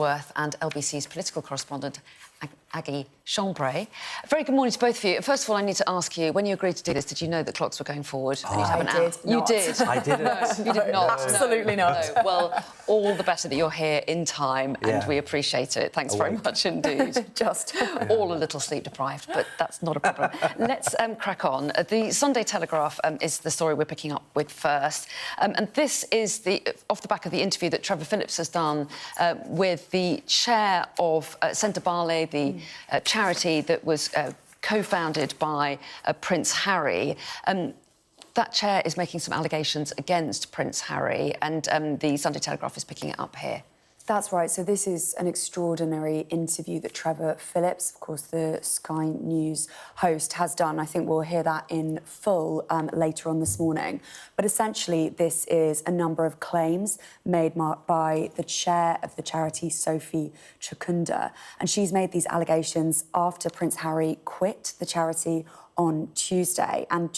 Worth and LBC's political correspondent, Aggie Chambray. Very good morning to both of you. First of all, I need to ask you, when you agreed to do this, did you know that clocks were going forward? I did not. You did? I didn't. No, you did not. Absolutely not. No. Well, all the better that you're here in time, and we appreciate it. Thanks very much indeed. Just all a little sleep deprived, but that's not a problem. Let's crack on. The Sunday Telegraph is the story we're picking up with first, and this is off the back of the interview that Trevor Phillips has done with the chair of Centre Barley, the charity that was co-founded by Prince Harry. That chair is making some allegations against Prince Harry, and the Sunday Telegraph is picking it up here. That's right. So this is an extraordinary interview that Trevor Phillips, of course, the Sky News host, has done. I think we'll hear that in full later on this morning. But essentially, this is a number of claims made by the chair of the charity, Sophie Chukunda. And she's made these allegations after Prince Harry quit the charity on Tuesday. And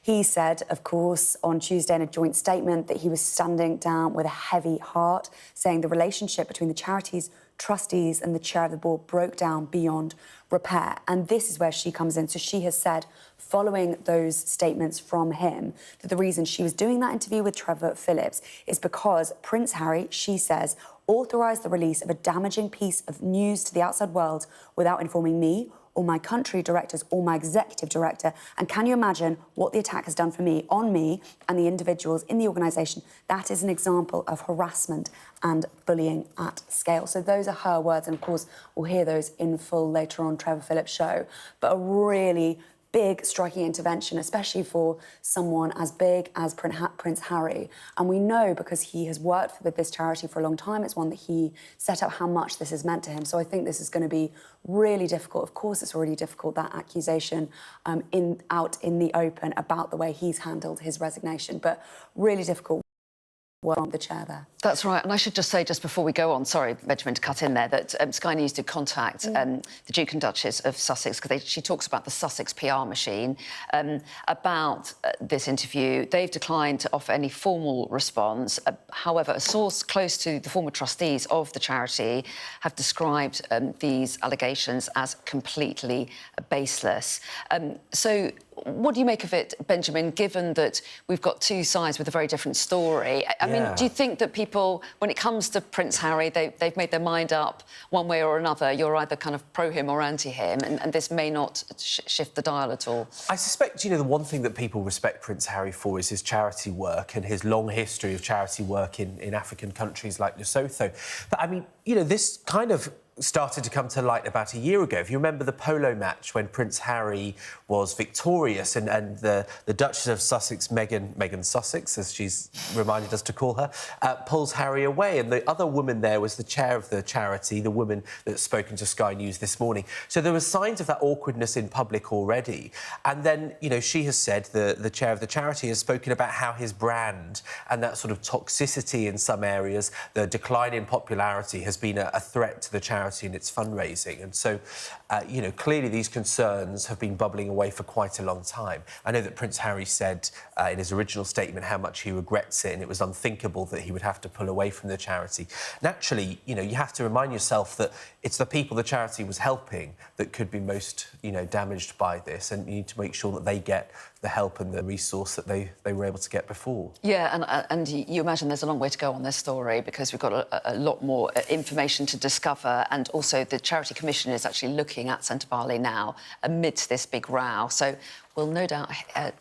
he said, of course, on Tuesday in a joint statement that he was standing down with a heavy heart, saying the relationship between the charity's trustees and the chair of the board broke down beyond repair. And this is where she comes in. So she has said, following those statements from him, that the reason she was doing that interview with Trevor Phillips is because Prince Harry, she says, authorised the release of a damaging piece of news to the outside world without informing me or my country directors or my executive director. And can you imagine what the attack has done for me, on me and the individuals in the organisation? That is an example of harassment and bullying at scale. So those are her words. And of course, we'll hear those in full later on Trevor Phillips' show. But a really big, striking intervention, especially for someone as big as Prince Harry. And we know, because he has worked with this charity for a long time, it's one that he set up, how much this has meant to him. So I think this is going to be really difficult. Of course, it's already difficult, that accusation out in the open about the way he's handled his resignation, but really difficult. On the chair there. That's right. And I should just say, just before we go on, sorry, Benjamin, to cut in there, that Sky News did contact the Duke and Duchess of Sussex, because she talks about the Sussex PR machine, about this interview. They've declined to offer any formal response. However, a source close to the former trustees of the charity have described these allegations as completely baseless. So what do you make of it, Benjamin, given that we've got two sides with a very different story? I mean, do you think that people, when it comes to Prince Harry, they've made their mind up one way or another? You're either kind of pro him or anti him, and this may not shift the dial at all. I suspect, the one thing that people respect Prince Harry for is his charity work and his long history of charity work in African countries like Lesotho. But, I mean, this kind of started to come to light about a year ago. If you remember the polo match when Prince Harry was victorious and the Duchess of Sussex, Meghan Sussex, as she's reminded us to call her, pulls Harry away. And the other woman there was the chair of the charity, the woman that's spoken to Sky News this morning. So there were signs of that awkwardness in public already. And then, she has said, the chair of the charity has spoken about how his brand and that sort of toxicity in some areas, the decline in popularity, has been a threat to the charity in its fundraising. And so, clearly these concerns have been bubbling away for quite a long time. I know that Prince Harry said in his original statement how much he regrets it, and it was unthinkable that he would have to pull away from the charity. Naturally, you have to remind yourself that it's the people the charity was helping that could be most, damaged by this, and you need to make sure that they get the help and the resource that they were able to get before. Yeah, and you imagine there's a long way to go on this story, because we've got a lot more information to discover, and also the Charity Commission is actually looking at Centre Barley now amidst this big row. So we'll no doubt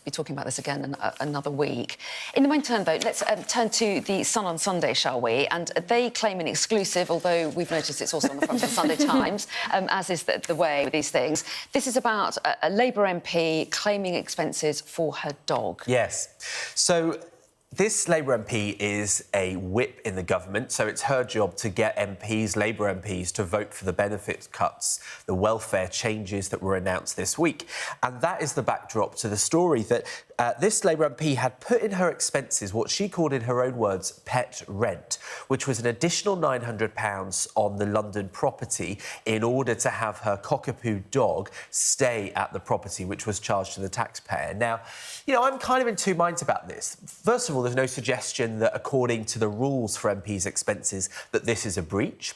be talking about this again in another week. In the meantime, though, let's turn to the Sun on Sunday, shall we? And they claim an exclusive, although we've noticed it's also on the front of the Sunday Times, as is the way with these things. This is about a Labour MP claiming expenses for her dog. Yes. So this Labour MP is a whip in the government, so it's her job to get MPs, Labour MPs, to vote for the benefit cuts, the welfare changes that were announced this week. And that is the backdrop to the story that this Labour MP had put in her expenses what she called, in her own words, pet rent, which was an additional £900 on the London property in order to have her cockapoo dog stay at the property, which was charged to the taxpayer. Now, you know, I'm kind of in two minds about this. First of all, there's no suggestion that, according to the rules for MPs' expenses, that this is a breach.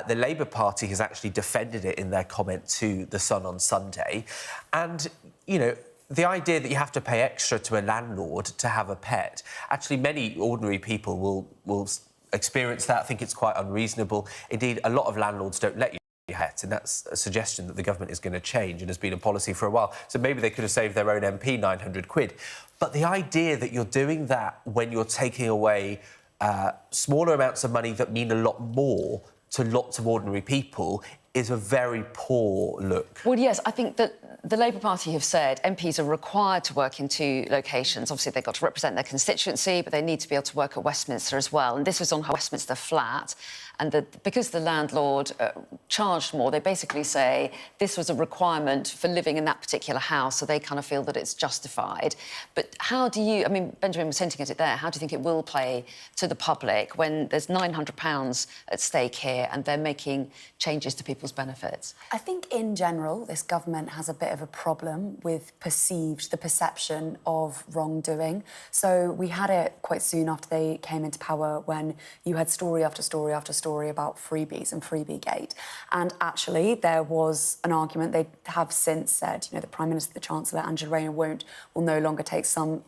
The Labour Party has actually defended it in their comment to The Sun on Sunday. And, you know, the idea that you have to pay extra to a landlord to have a pet, actually many ordinary people will experience that, think it's quite unreasonable. Indeed, a lot of landlords don't let you pet, and that's a suggestion that the government is going to change and has been a policy for a while. So maybe they could have saved their own MP 900 quid. But the idea that you're doing that when you're taking away smaller amounts of money that mean a lot more to lots of ordinary people is a very poor look. Well, yes, I think that the Labour Party have said MPs are required to work in two locations. Obviously, they've got to represent their constituency, but they need to be able to work at Westminster as well. And this was on her Westminster flat. And because the landlord charged more, they basically say this was a requirement for living in that particular house, so they kind of feel that it's justified. But how do you... I mean, Benjamin was hinting at it there. How do you think it will play to the public when there's £900 at stake here and they're making changes to people's benefits? I think, in general, this government has a bit of a problem with the perception of wrongdoing. So we had it quite soon after they came into power, when you had story after story after story about freebies and Freebiegate. And actually, there was an argument. They have since said, you know, the Prime Minister, the Chancellor, Angela Rayner will no longer take some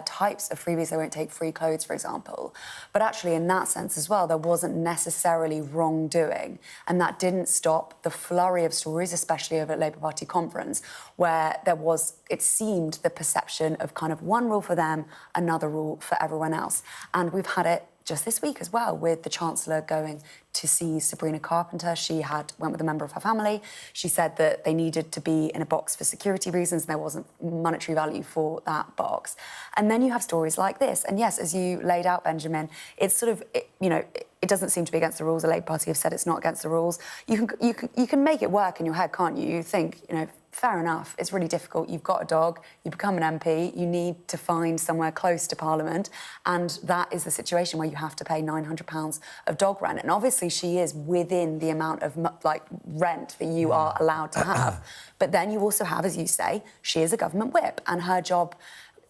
types of freebies. They won't take free clothes, for example. But actually, in that sense as well, there wasn't necessarily wrongdoing. And that didn't stop the flurry of stories, especially over at Labour Party conference, where there was, it seemed, the perception of kind of one rule for them, another rule for everyone else. And we've had it just this week as well, with the Chancellor going to see Sabrina Carpenter. She went with a member of her family. She said that they needed to be in a box for security reasons, and there wasn't monetary value for that box. And then you have stories like this. And yes, as you laid out, Benjamin, it's sort of, you know, it doesn't seem to be against the rules. The Labour Party have said it's not against the rules. You can make it work in your head, can't you? You think, you know, fair enough, it's really difficult. You've got a dog, you become an MP, you need to find somewhere close to Parliament, and that is the situation where you have to pay £900 of dog rent. And obviously she is within the amount of, like, rent that you are allowed to have. But then you also have, as you say, she is a government whip, and her job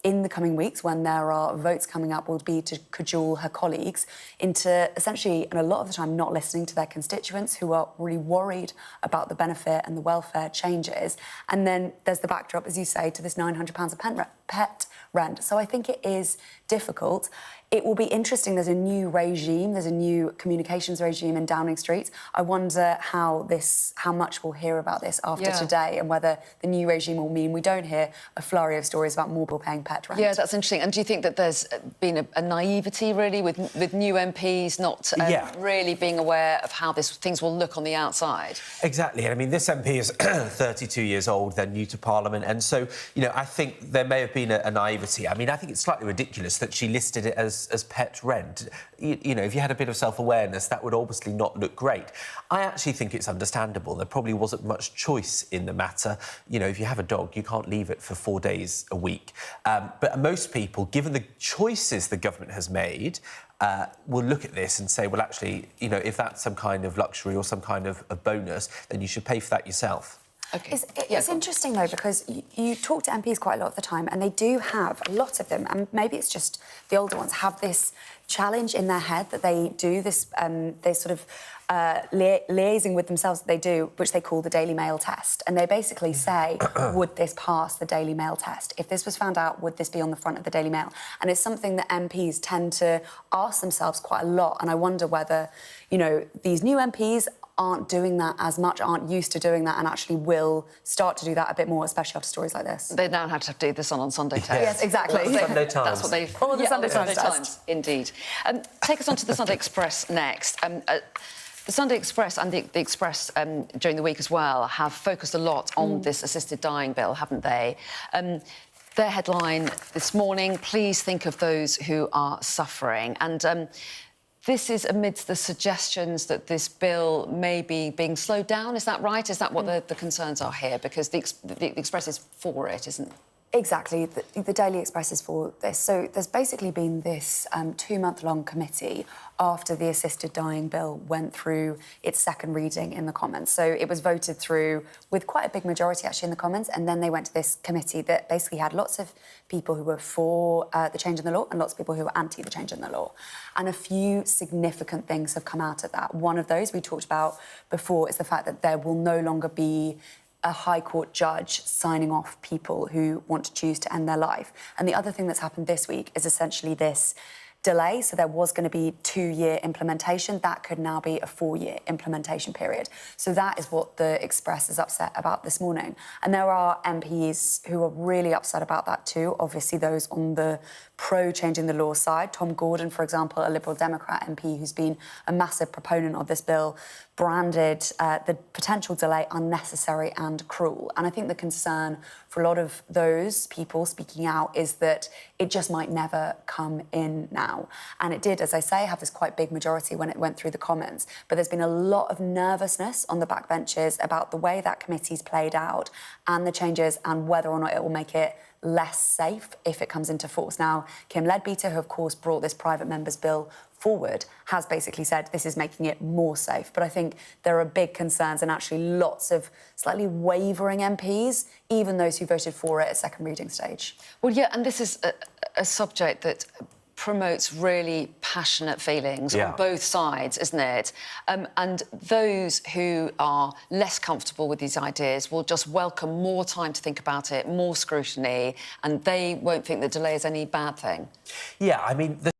in the coming weeks, when there are votes coming up, will be to cajole her colleagues into essentially, and a lot of the time, not listening to their constituents who are really worried about the benefit and the welfare changes. And then there's the backdrop, as you say, to this £900 of pet rent. So I think it is difficult. It will be interesting. There's a new regime, there's a new communications regime in Downing Street. I wonder how much we'll hear about this after today, and whether the new regime will mean we don't hear a flurry of stories about more people paying pet rent. Yeah, that's interesting. And do you think that there's been a naivety, really, with new MPs not really being aware of how things will look on the outside? Exactly. I mean, this MP is 32 years old, they're new to Parliament, and so, you know, I think there may have been a naivety. I mean, I think it's slightly ridiculous that she listed it as pet rent. You know, if you had a bit of self-awareness, that would obviously not look great. I actually think it's understandable. There probably wasn't much choice in the matter. You know, if you have a dog, you can't leave it for 4 days a week. But most people, given the choices the government has made, will look at this and say, well, actually, you know, if that's some kind of luxury or some kind of a bonus, then you should pay for that yourself. Okay. It's interesting, though, because you talk to MPs quite a lot of the time, and they do have, a lot of them, and maybe it's just the older ones, have this challenge in their head that they do, this they sort of liaising with themselves that they do, which they call the Daily Mail test. And they basically say, would this pass the Daily Mail test? If this was found out, would this be on the front of the Daily Mail? And it's something that MPs tend to ask themselves quite a lot. And I wonder whether, you know, these new MPs aren't doing that as much, aren't used to doing that, and actually will start to do that a bit more, especially after stories like this. They now have to do this on Sunday test. Yes, exactly. Sunday Times. That's what they've... Or the Sunday Times. Times. Indeed. Take us on to the Sunday Express next. The Sunday Express and the Express during the week as well have focused a lot on this assisted dying bill, haven't they? Their headline this morning, please think of those who are suffering. And this is amidst the suggestions that this bill may be being slowed down. Is that right? Is that what the concerns are here? Because the Express is for it, isn't it? Exactly. The Daily Express is for this. So there's basically been this 2-month-long committee after the assisted dying bill went through its second reading in the Commons. So it was voted through with quite a big majority actually in the Commons, and then they went to this committee that basically had lots of people who were for the change in the law and lots of people who were anti the change in the law. And a few significant things have come out of that. One of those we talked about before is the fact that there will no longer be a High Court judge signing off people who want to choose to end their life. And the other thing that's happened this week is essentially this delay. So there was going to be 2-year implementation. That could now be a 4-year implementation period. So that is what the Express is upset about this morning. And there are MPs who are really upset about that too. Obviously, those on the pro-changing the law side. Tom Gordon, for example, a Liberal Democrat MP who's been a massive proponent of this bill, branded the potential delay unnecessary and cruel. And I think the concern for a lot of those people speaking out is that it just might never come in now. And it did, as I say, have this quite big majority when it went through the Commons. But there's been a lot of nervousness on the backbenches about the way that committee's played out and the changes and whether or not it will make it less safe if it comes into force. Now, Kim Leadbeater, who of course brought this private members bill forward, has basically said this is making it more safe. But I think there are big concerns and actually lots of slightly wavering MPs, even those who voted for it at second reading stage. Well, yeah, and this is a subject that promotes really passionate feelings on both sides, isn't it? And those who are less comfortable with these ideas will just welcome more time to think about it, more scrutiny, and they won't think the delay is any bad thing. Yeah, I mean, the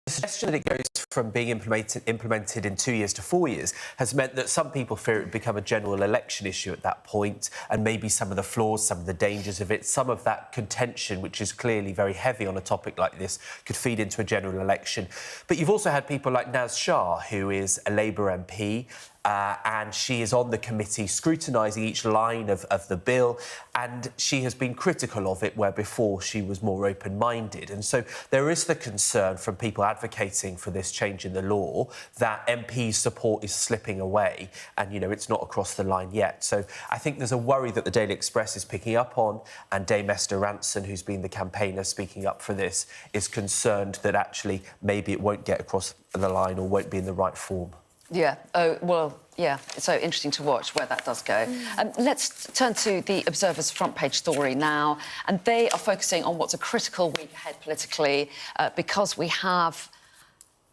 suggestion that it goes from being implemented in 2 years to 4 years has meant that some people fear it would become a general election issue at that point, and maybe some of the flaws, some of the dangers of it, some of that contention, which is clearly very heavy on a topic like this, could feed into a general election. But you've also had people like Naz Shah, who is a Labour MP, and she is on the committee scrutinising each line of the bill, and she has been critical of it where before she was more open-minded. And so there is the concern from people advocating for this change in the law that MPs' support is slipping away and, you know, it's not across the line yet. So I think there's a worry that the Daily Express is picking up on, and Dame Esther Rantzen, who's been the campaigner speaking up for this, is concerned that actually maybe it won't get across the line or won't be in the right form. Yeah. Oh, well, yeah. It's so interesting to watch where that does go. Let's turn to the Observer's front page story now. And they are focusing on what's a critical week ahead politically because we have...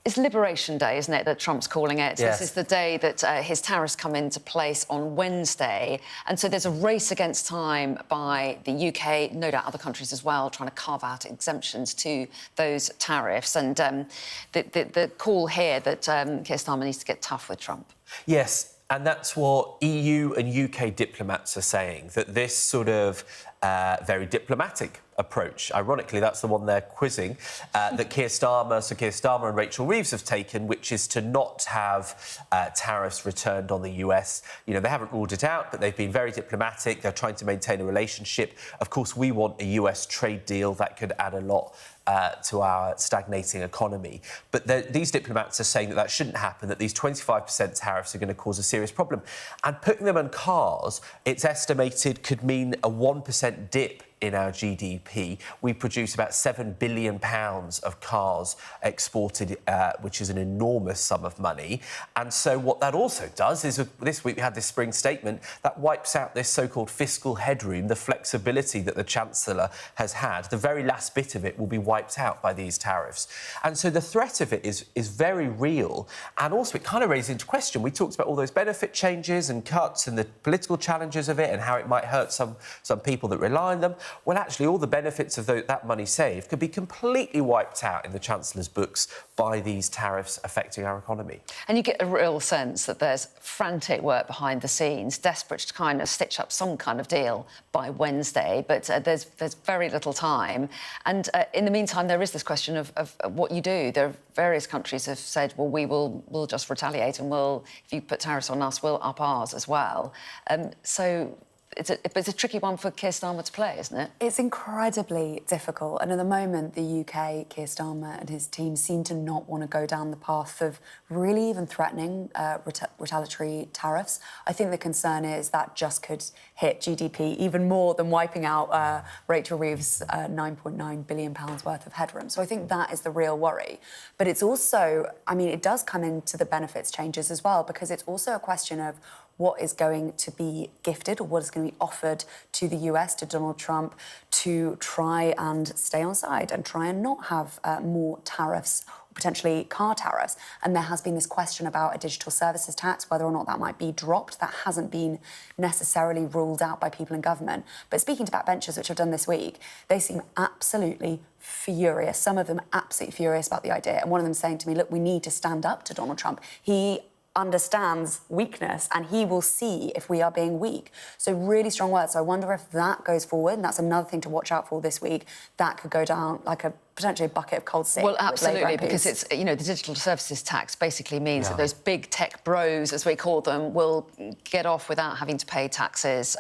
It's Liberation Day, isn't it, that Trump's calling it? Yes. This is the day that his tariffs come into place on Wednesday. And so there's a race against time by the UK, no doubt other countries as well, trying to carve out exemptions to those tariffs. And the call here that Keir Starmer needs to get tough with Trump. Yes, and that's what EU and UK diplomats are saying, that this sort of very diplomatic approach, ironically, that's the one they're quizzing, that Sir Keir Starmer and Rachel Reeves have taken, which is to not have tariffs returned on the US. You know, they haven't ruled it out, but they've been very diplomatic. They're trying to maintain a relationship. Of course, we want a US trade deal that could add a lot to our stagnating economy. But these diplomats are saying that that shouldn't happen, that these 25% tariffs are going to cause a serious problem. And putting them on cars, it's estimated, could mean a 1% dip in our GDP. We produce about £7 billion of cars exported, which is an enormous sum of money. And so what that also does is, this week we had this spring statement that wipes out this so-called fiscal headroom, the flexibility that the Chancellor has had. The very last bit of it will be wiped out by these tariffs. And so the threat of it is very real. And also it kind of raises into question, we talked about all those benefit changes and cuts and the political challenges of it and how it might hurt some people that rely on them. Well, actually, all the benefits of that money saved could be completely wiped out in the Chancellor's books by these tariffs affecting our economy. And you get a real sense that there's frantic work behind the scenes, desperate to kind of stitch up some kind of deal by Wednesday, but there's very little time. And in the meantime, there is this question of what you do. There are various countries have said, well, we'll just retaliate and if you put tariffs on us, we'll up ours as well. So it's a tricky one for Keir Starmer to play, isn't it? It's incredibly difficult. And at the moment, the UK, Keir Starmer and his team seem to not want to go down the path of really even threatening retaliatory tariffs. I think the concern is that just could hit GDP even more than wiping out Rachel Reeves' £9.9 billion worth of headroom. So I think that is the real worry. But it's also, I mean, it does come into the benefits changes as well, because it's also a question of what is going to be gifted or what is going to be offered to the US, to Donald Trump, to try and stay on side and try and not have more tariffs, potentially car tariffs. And there has been this question about a digital services tax, whether or not that might be dropped. That hasn't been necessarily ruled out by people in government. But speaking to backbenchers, which I've done this week, they seem absolutely furious. Some of them absolutely furious about the idea. And one of them saying to me, look, we need to stand up to Donald Trump. He understands weakness and he will see if we are being weak. So really strong words. So I wonder if that goes forward, and that's another thing to watch out for this week. That could go down like potentially a bucket of cold soup. Well, absolutely, because it's, you know, the digital services tax basically means that those big tech bros, as we call them, will get off without having to pay taxes,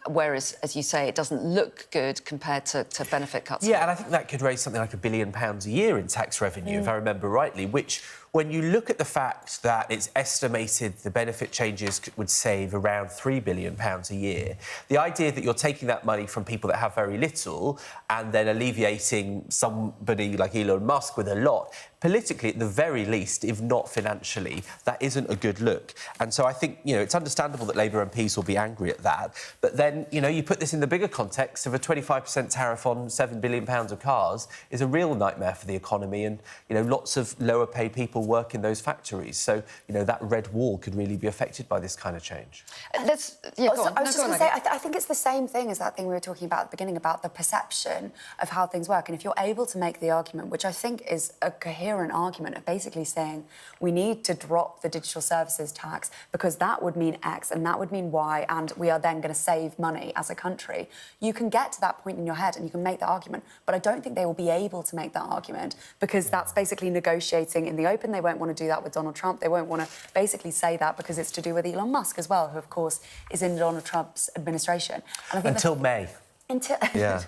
whereas, as you say, it doesn't look good compared to benefit cuts. Yeah, and I think that could raise something like £1 billion a year in tax revenue, if I remember rightly, which, when you look at the fact that it's estimated the benefit changes would save around £3 billion a year, the idea that you're taking that money from people that have very little and then alleviating somebody like Elon Musk with a lot, politically, at the very least, if not financially, that isn't a good look. And so I think, you know, it's understandable that Labour MPs will be angry at that. But then, you know, you put this in the bigger context of a 25% tariff on £7 billion of cars is a real nightmare for the economy. And, you know, lots of lower paid people work in those factories. So, you know, that red wall could really be affected by this kind of change. I was just going to say, I think it's the same thing as that thing we were talking about at the beginning about the perception of how things work. And if you're able to make the argument, which I think is a coherent argument of basically saying we need to drop the digital services tax because that would mean X and that would mean Y, and we are then going to save money as a country, you can get to that point in your head and you can make that argument. But I don't think they will be able to make that argument because that's basically negotiating in the open. They won't want to do that with Donald Trump. They won't want to basically say that because it's to do with Elon Musk as well, who, of course, is in Donald Trump's administration. And I think until May. Yeah.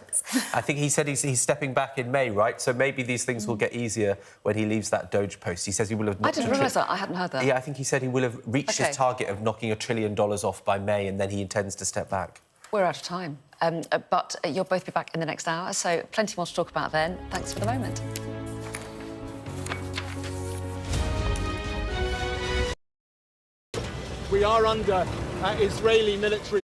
I think he said he's stepping back in May, right? So maybe these things will get easier when he leaves that Doge post. He says he will have... I didn't realise that. I hadn't heard that. Yeah, I think he said he will have reached his target of knocking $1 trillion off by May, and then he intends to step back. We're out of time. But you'll both be back in the next hour, so plenty more to talk about then. Thanks for the moment. We are under Israeli military...